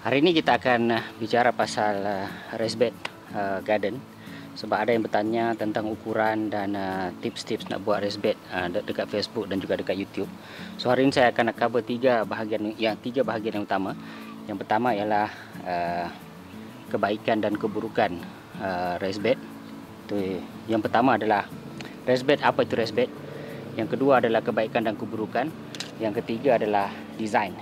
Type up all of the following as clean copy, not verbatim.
Hari ini kita akan bicara pasal raised bed garden, sebab ada yang bertanya tentang ukuran dan tips-tips nak buat raised bed dekat Facebook dan juga dekat YouTube. So hari ini saya akan cover tiga bahagian yang utama. Yang pertama ialah kebaikan dan keburukan raised bed. Yang pertama adalah raised bed, apa itu raised bed. Yang kedua adalah kebaikan dan keburukan. Yang ketiga adalah design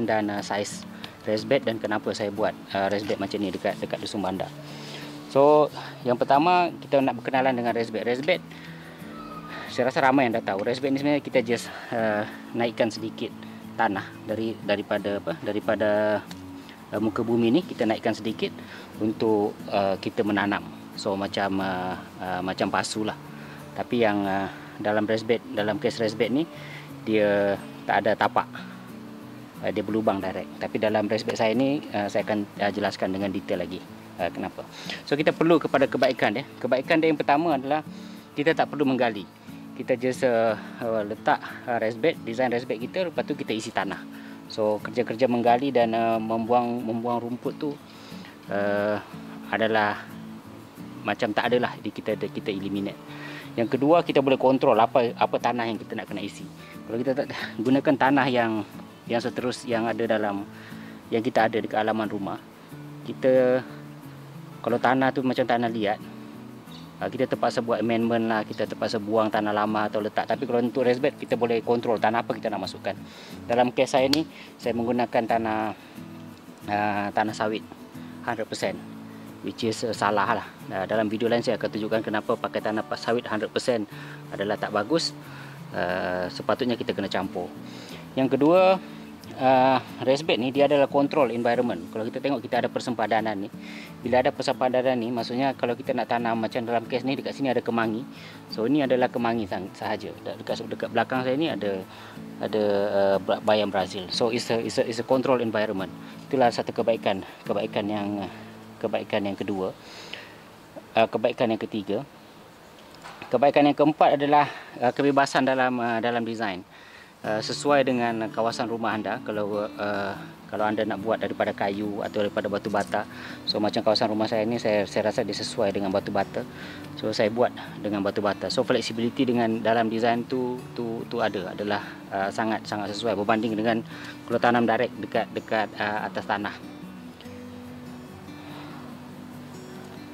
dan size raised bed dan kenapa saya buat raised bed macam ni dekat Dusun Bandar. So yang pertama kita nak berkenalan dengan raised bed. Raised bed saya rasa ramai yang dah tahu. Raised bed ni sebenarnya kita just naikkan sedikit tanah daripada muka bumi ni, kita naikkan sedikit untuk kita menanam. So macam pasu lah. Tapi yang dalam raised bed, dalam kes raised bed ni dia tak ada tapak. Dia berlubang direct. Tapi dalam raised bed saya ni saya akan jelaskan dengan detail lagi kenapa. So kita perlu kepada kebaikan dia. Kebaikan dia yang pertama adalah kita tak perlu menggali. Kita just letak raised bed, design raised bed kita, lepas tu kita isi tanah. So kerja-kerja menggali dan membuang rumput tu adalah macam tak adalah kita eliminate. Yang kedua, kita boleh kontrol apa tanah yang kita nak kena isi. Kalau kita tak gunakan tanah yang ada dalam yang kita ada dekat halaman rumah, kita kalau tanah tu macam tanah liat, kita terpaksa buat amendment lah, kita terpaksa buang tanah lama atau letak. Tapi kalau untuk raised bed, kita boleh kontrol tanah apa kita nak masukkan. Dalam kes saya ni, saya menggunakan tanah sawit 100%. Which is salah lah. Dalam video lain saya akan tunjukkan kenapa pakai tanah sawit 100% adalah tak bagus. Sepatutnya kita kena campur. Yang kedua, raised bed ni dia adalah control environment. Kalau kita tengok kita ada persempadanan ni. Bila ada persempadanan ni, maksudnya kalau kita nak tanam macam dalam kes ni, dekat sini ada kemangi. So ini adalah kemangi sahaja. Dekat belakang saya ni ada bayam Brazil. So it's a control environment. Itulah satu kebaikan yang kedua. Kebaikan yang ketiga, kebaikan yang keempat adalah kebebasan dalam design. Sesuai dengan kawasan rumah anda. Kalau anda nak buat daripada kayu atau daripada batu bata, so macam kawasan rumah saya ni, saya rasa dia sesuai dengan batu bata. So saya buat dengan batu bata. So flexibility dengan dalam design tu adalah sangat sesuai berbanding dengan kalau tanam direct dekat atas tanah.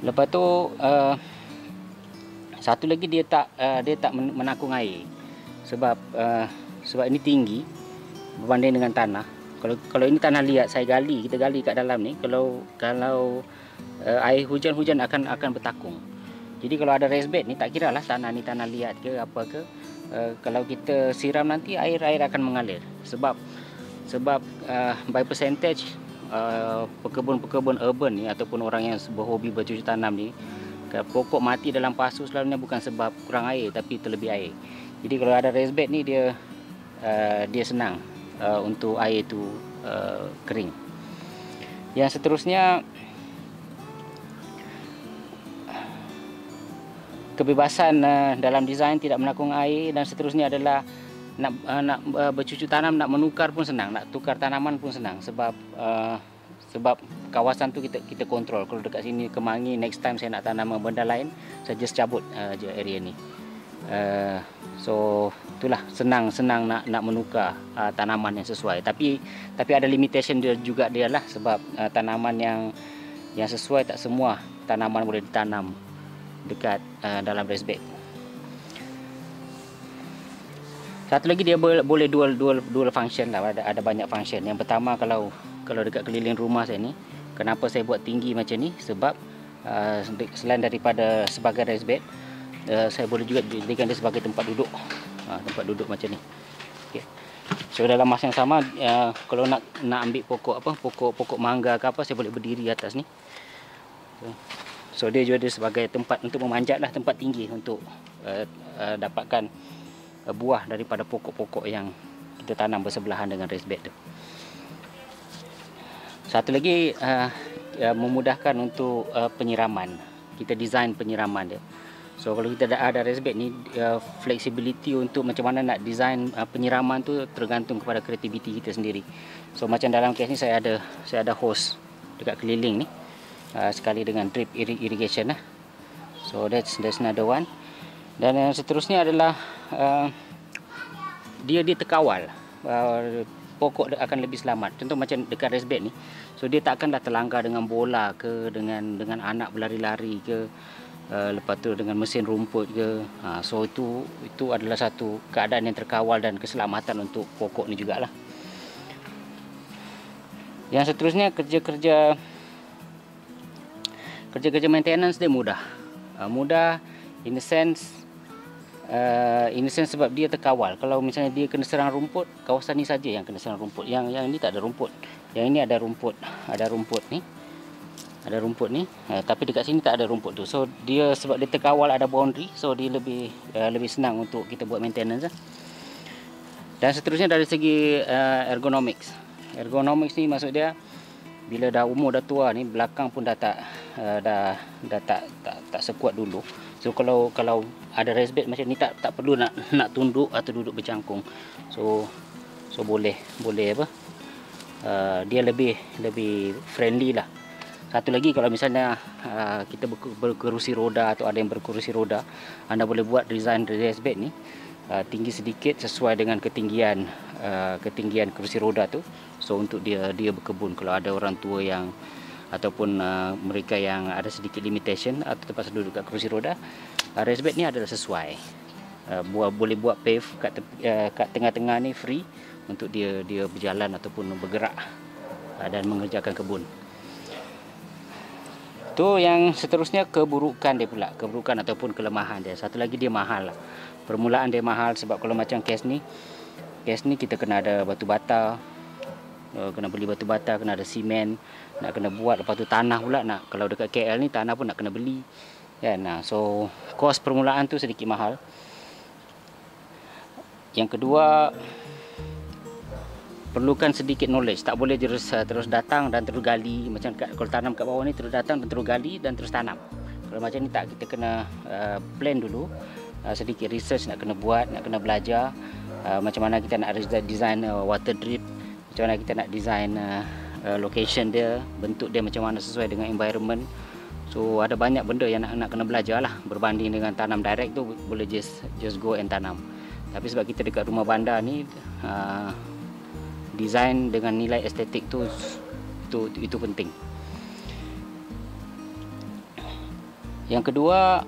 Lepas tu satu lagi, dia tak menakung air, sebab ini tinggi berbanding dengan tanah. Kalau ini tanah liat, kita gali kat dalam ni, kalau air hujan akan bertakung. Jadi kalau ada raised bed ni, tak kira lah tanah ni tanah liat ke apa ke, kalau kita siram nanti air akan mengalir. Sebab by percentage, pekebun urban ni ataupun orang yang berhobi bercucuk tanam ni, pokok mati dalam pasu selalunya bukan sebab kurang air, tapi terlebih air. Jadi kalau ada raised bed ni, dia senang untuk air tu kering. Yang seterusnya, kebebasan dalam design, tidak menakung air, dan seterusnya adalah nak bercucuk tanam, nak menukar pun senang, nak tukar tanaman pun senang, sebab kawasan tu kita kontrol. Kalau dekat sini kemangi, next time saya nak tanam benda lain, saya just cabut je area ni. So itulah, senang nak menukar tanaman yang sesuai. Tapi ada limitation dia juga lah, sebab tanaman yang sesuai, tak semua tanaman boleh ditanam dekat dalam raised bed. Satu lagi, dia boleh dual function lah. Ada banyak function. Yang pertama, kalau dekat keliling rumah saya ni, kenapa saya buat tinggi macam ni? Sebab selain daripada sebagai raised bed, saya boleh juga jadikan dia sebagai tempat duduk. Tempat duduk macam ni. Okay. So dalam masa yang sama, kalau nak ambil pokok mangga ke apa, saya boleh berdiri atas ni. So dia juga sebagai tempat untuk memanjat lah, tempat tinggi untuk dapatkan buah daripada pokok-pokok yang kita tanam bersebelahan dengan raised bed tu. Satu lagi, memudahkan untuk penyiraman. Kita design penyiraman dia. So kalau kita ada raised bed ni, flexibility untuk macam mana nak design penyiraman tu tergantung kepada kreativiti kita sendiri. So macam dalam kes ni saya ada hose dekat keliling ni, sekali dengan drip irrigation lah. So that's another one. Dan yang seterusnya adalah dia terkawal. Pokok akan lebih selamat. Contoh macam dekat raised bed ni, so dia tak akanlah terlanggar dengan bola ke, dengan anak berlari-lari ke, lepas tu dengan mesin rumput ke. So itu adalah satu keadaan yang terkawal dan keselamatan untuk pokok ni jugalah. Yang seterusnya kerja-kerja maintenance dia mudah. Mudah in the sense sebab dia terkawal. Kalau misalnya dia kena serang rumput, kawasan ni saja yang kena serang rumput. Yang ini tak ada rumput. Yang ini ada rumput ni. Ada rumput ni. Tapi dekat sini tak ada rumput tu. So dia sebab dia terkawal, ada boundary, so dia lebih senang untuk kita buat maintenance lah. Dan seterusnya dari segi ergonomics. Ergonomics ni maksud dia bila dah umur dah tua ni, belakang pun dah tak sekuat dulu. So kalau ada raised bed macam ni, tak perlu nak tunduk atau duduk bercangkung. So boleh apa? Dia lebih friendly lah. Satu lagi, kalau misalnya kita berkerusi roda atau ada yang berkerusi roda, anda boleh buat design raised bed ni tinggi sedikit sesuai dengan ketinggian kerusi roda tu. So untuk dia berkebun, kalau ada orang tua yang ataupun mereka yang ada sedikit limitation atau terpaksa duduk kat kerusi roda, raised bed ni adalah sesuai. Boleh buat pave kat tengah-tengah ni free untuk dia berjalan ataupun bergerak dan mengerjakan kebun. Tu yang seterusnya keburukan dia pula, keburukan ataupun kelemahan dia. Satu lagi, dia mahal lah. Permulaan dia mahal sebab kalau macam kes ni kita kena ada batu bata, kena beli batu bata, kena ada simen, nak kena buat, lepas tu tanah pula nak, kalau dekat KL ni tanah pun nak kena beli kan. So kos permulaan tu sedikit mahal. Yang kedua, perlukan sedikit knowledge. Tak boleh terus datang dan terus gali. Macam kalau tanam kat bawah ni, terus datang dan terus gali dan terus tanam. Kalau macam ni tak, kita kena plan dulu, sedikit research nak kena buat, nak kena belajar macam mana kita nak design water drip, macam mana kita nak design location dia, bentuk dia macam mana sesuai dengan environment. So ada banyak benda yang nak kena belajar lah, berbanding dengan tanam direct tu boleh just go and tanam. Tapi sebab kita dekat rumah bandar ni, design dengan nilai estetik tu itu penting. Yang kedua,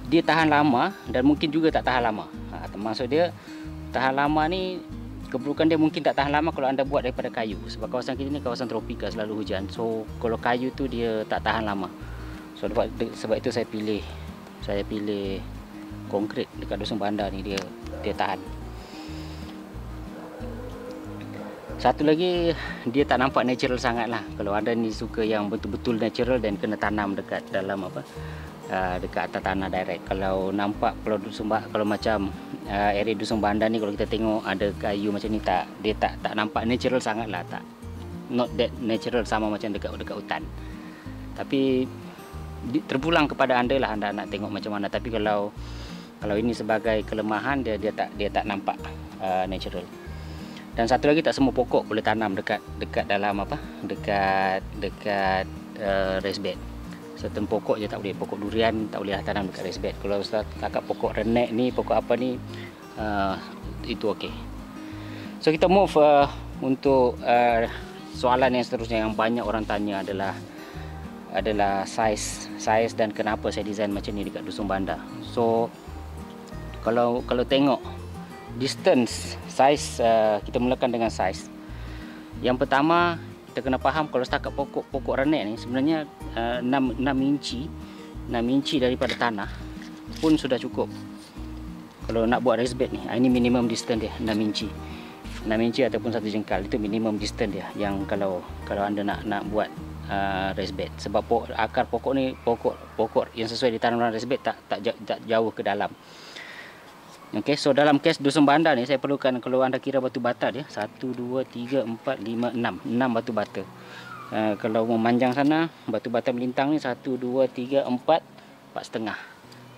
dia tahan lama dan mungkin juga tak tahan lama. Maksud dia tahan lama ni, keburukan dia mungkin tak tahan lama kalau anda buat daripada kayu. Sebab kawasan kita ni kawasan tropika, selalu hujan. So kalau kayu tu dia tak tahan lama. So sebab itu saya pilih konkrit dekat Dusun Bandar ni, dia tahan. Satu lagi, dia tak nampak natural sangat lah. Kalau anda ni suka yang betul-betul natural, dan kena tanam dekat dalam dekat atas tanah direct. Kalau nampak, kalau macam area Dusun Bandar ni, kalau kita tengok ada kayu macam ni, dia tak nampak natural sangat lah. Not that natural sama macam dekat hutan. Tapi terpulang kepada anda lah, anda nak tengok macam mana. Tapi kalau ini sebagai kelemahan, dia tak nampak natural. Dan satu lagi, tak semua pokok boleh tanam dekat dalam dekat raised bed. Certain pokok je tak boleh. Pokok durian tak boleh tanam dekat raised bed. Kalau setakat pokok renek ni, pokok apa ni, itu okey. So kita move untuk soalan yang seterusnya yang banyak orang tanya adalah size dan kenapa saya design macam ni dekat Dusun Bandar. So kalau tengok distance, size, kita mulakan dengan size. Yang pertama, kita kena faham kalau setakat pokok renek ni sebenarnya 6 inci daripada tanah pun sudah cukup. Kalau nak buat raised bed ni, ini minimum distance dia 6 inci. 6 inci ataupun 1 jengkal, itu minimum distance dia yang kalau anda nak buat raised bed. Sebab akar pokok ni, pokok yang sesuai ditanam dalam raised bed tak jauh ke dalam. Okey, so dalam kes Dusun Bandar ni, saya perlukan, kalau anda kira batu bata dia, 1, 2, 3, 4, 5, 6 batu bata. Kalau memanjang sana, batu bata melintang ni 1, 2, 3, 4, 4,5.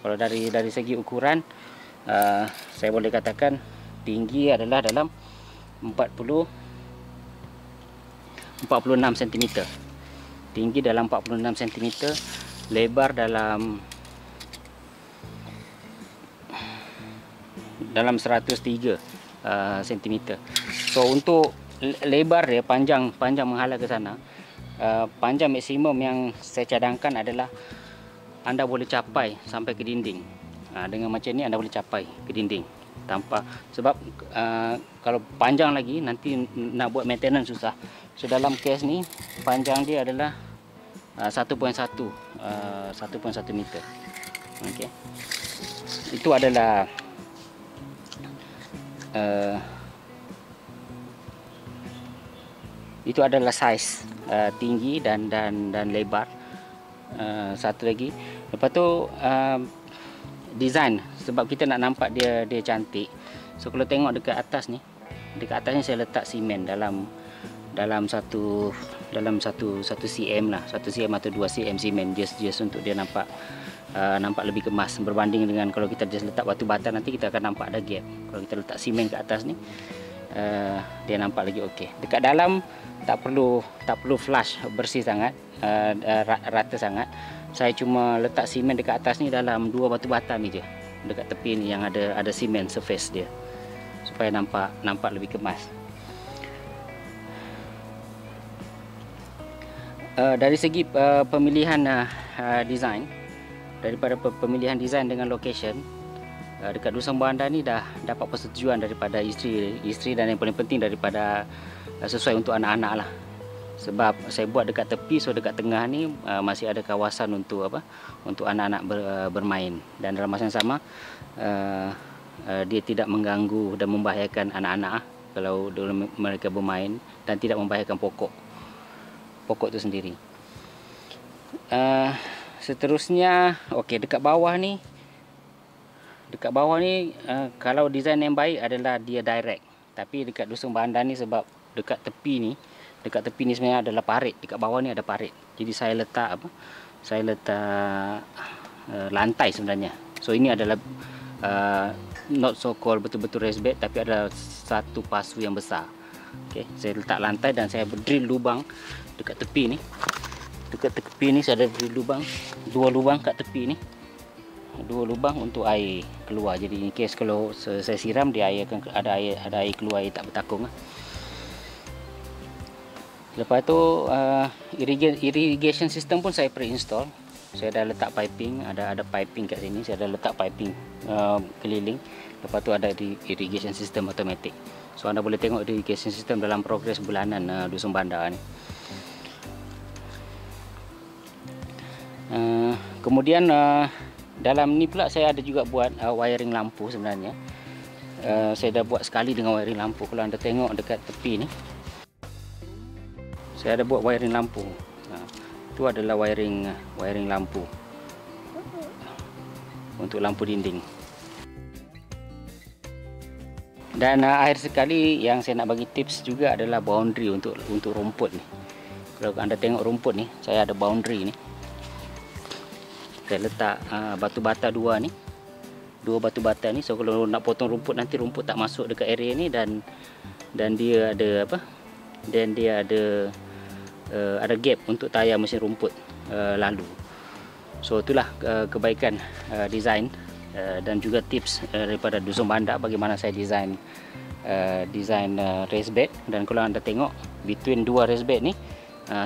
Kalau dari segi ukuran, saya boleh katakan tinggi adalah dalam 46 cm. Tinggi dalam 46 cm, lebar dalam 103 cm. So untuk lebar dia, panjang menghala ke sana, panjang maksimum yang saya cadangkan adalah anda boleh capai sampai ke dinding. Dengan macam ni anda boleh capai ke dinding tanpa, sebab kalau panjang lagi nanti nak buat maintenance susah. So dalam kes ni panjang dia adalah 1.1 meter. Okey. Itu adalah saiz tinggi dan lebar. Satu lagi, lepas tu design, sebab kita nak nampak dia cantik. So kalau tengok dekat atas ni, saya letak simen dalam 1 cm lah, 1 cm atau 2 cm simen, just untuk dia nampak lebih kemas, berbanding dengan kalau kita just letak batu bata, nanti kita akan nampak ada gap. Kalau kita letak simen ke atas ni, dia nampak lagi okey. Dekat dalam tak perlu flush bersih sangat, rata sangat. Saya cuma letak simen dekat atas ni dalam 2 batu bata ni je, dekat tepi ni yang ada simen surface dia, supaya nampak lebih kemas. Dari segi pemilihan design, daripada pemilihan design dengan location, dekat Dusun Buah Anda ni dah dapat persetujuan daripada isteri dan yang paling penting daripada sesuai untuk anak-anak lah. Sebab saya buat dekat tepi, so dekat tengah ni masih ada kawasan untuk anak-anak bermain, dan dalam masa yang sama dia tidak mengganggu dan membahayakan anak-anak kalau mereka bermain, dan tidak membahayakan pokok itu sendiri. Seterusnya, okey, dekat bawah ni kalau design yang baik adalah dia direct. Tapi dekat Dusun Bandar ni, sebab dekat tepi ni sebenarnya adalah parit, dekat bawah ni ada parit. Jadi saya letak lantai sebenarnya. So ini adalah not so called betul-betul raised bed, tapi ada satu pasu yang besar. Okey, saya letak lantai dan saya drill lubang dekat tepi ni. Dekat tepi ni saya ada drill lubang, 2 lubang kat tepi ni. 2 lubang untuk air keluar. Jadi in case kalau saya siram, dia air akan ada air keluar, air tak bertakung lah. Lepas tu irrigation system pun saya pre-install. Saya dah letak piping, ada piping kat sini, saya dah letak piping keliling. Lepas tu ada irrigation system automatic. So anda boleh tengok irrigation system dalam progres bulanan Dusun Bandar ni. Kemudian dalam ni pula saya ada juga buat wiring lampu sebenarnya. Saya dah buat sekali dengan wiring lampu. Kalau anda tengok dekat tepi ni, saya ada buat wiring lampu. Itu adalah wiring lampu untuk lampu dinding. Dan akhir sekali yang saya nak bagi tips juga adalah boundary untuk rumput ni. Kalau anda tengok rumput ni, saya ada boundary ni. Saya letak batu bata 2 ni. 2 batu bata ni. So kalau nak potong rumput, nanti rumput tak masuk dekat area ni, dan dia ada apa? Dan dia ada gap untuk tayar mesin rumput lalu. So itulah kebaikan design dan juga tips daripada Dusun Bandar bagaimana saya design raised bed. Dan kalau anda tengok between 2 raised bed ni,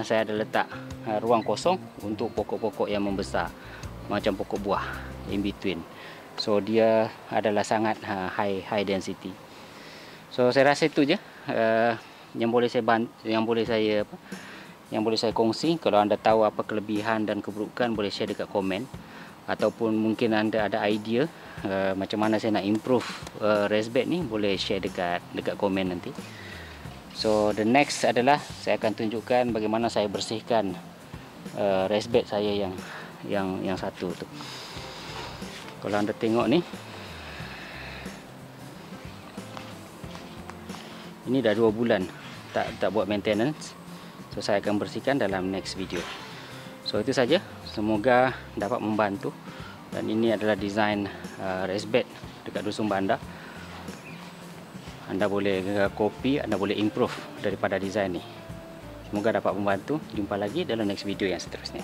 saya ada letak ruang kosong untuk pokok-pokok yang membesar, macam pokok buah in between. So dia adalah sangat high density. So saya rasa itu je yang boleh saya kongsi. Kalau anda tahu apa kelebihan dan keburukan, boleh share dekat komen, ataupun mungkin anda ada idea macam mana saya nak improve raised bed ni, boleh share dekat komen nanti. So the next adalah saya akan tunjukkan bagaimana saya bersihkan raised bed saya yang satu tu. Kalau anda tengok ni, ini dah 2 bulan tak buat maintenance. So saya akan bersihkan dalam next video. So itu saja, semoga dapat membantu Dan ini adalah desain raised bed dekat Dusun Banda. Anda boleh copy, anda boleh improve daripada desain ni. Semoga dapat membantu. Jumpa lagi dalam next video yang seterusnya.